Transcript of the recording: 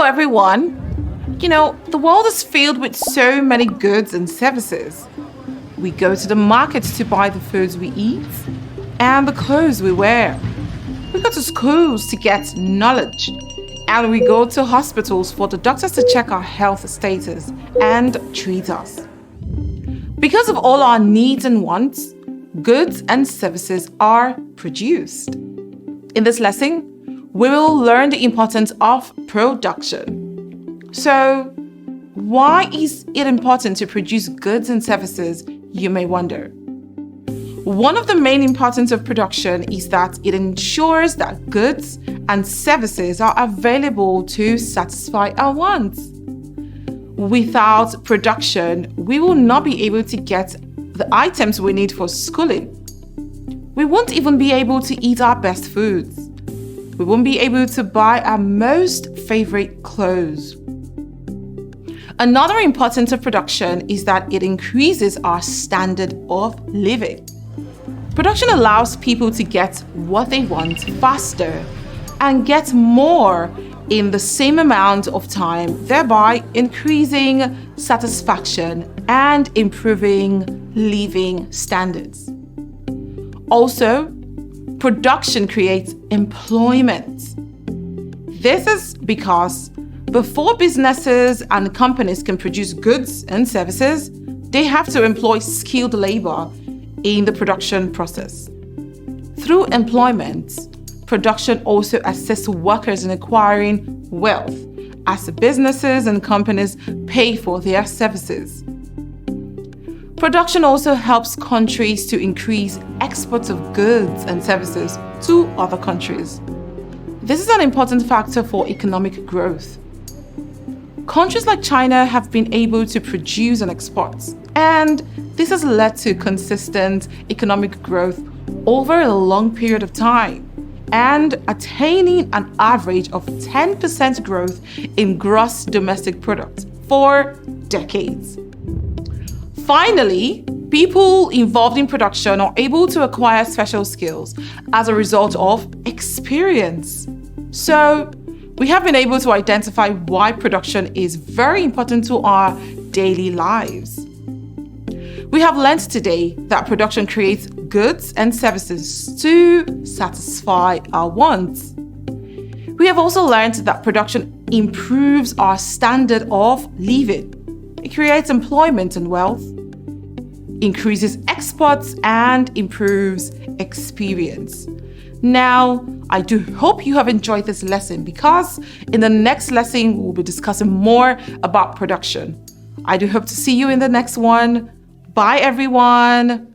Hello, everyone. The world is filled with so many goods and services. We go to the markets to buy the foods we eat and the clothes we wear. We go to schools to get knowledge, and we go to hospitals for the doctors to check our health status and treat us. Because of all our needs and wants, goods and services are produced. In this lesson, we will learn the importance of production. So, why is it important to produce goods and services, you may wonder? One of the main importance of production is that it ensures that goods and services are available to satisfy our wants. Without production, we will not be able to get the items we need for schooling. We won't even be able to eat our best foods. We won't be able to buy our most favorite clothes. Another importance of production is that it increases our standard of living. Production allows people to get what they want faster and get more in the same amount of time, thereby increasing satisfaction and improving living standards. Also, production creates employment. This is because before businesses and companies can produce goods and services, they have to employ skilled labor in the production process. Through employment, production also assists workers in acquiring wealth as businesses and companies pay for their services. Production also helps countries to increase exports of goods and services to other countries. This is an important factor for economic growth. Countries like China have been able to produce and export, and this has led to consistent economic growth over a long period of time and attaining an average of 10% growth in gross domestic product for decades. Finally, people involved in production are able to acquire special skills as a result of experience. So, we have been able to identify why production is very important to our daily lives. We have learned today that production creates goods and services to satisfy our wants. We have also learned that production improves our standard of living. It creates employment and wealth, increases exports, and improves experience. Now, I do hope you have enjoyed this lesson because in the next lesson, we'll be discussing more about production. I do hope to see you in the next one. Bye, everyone.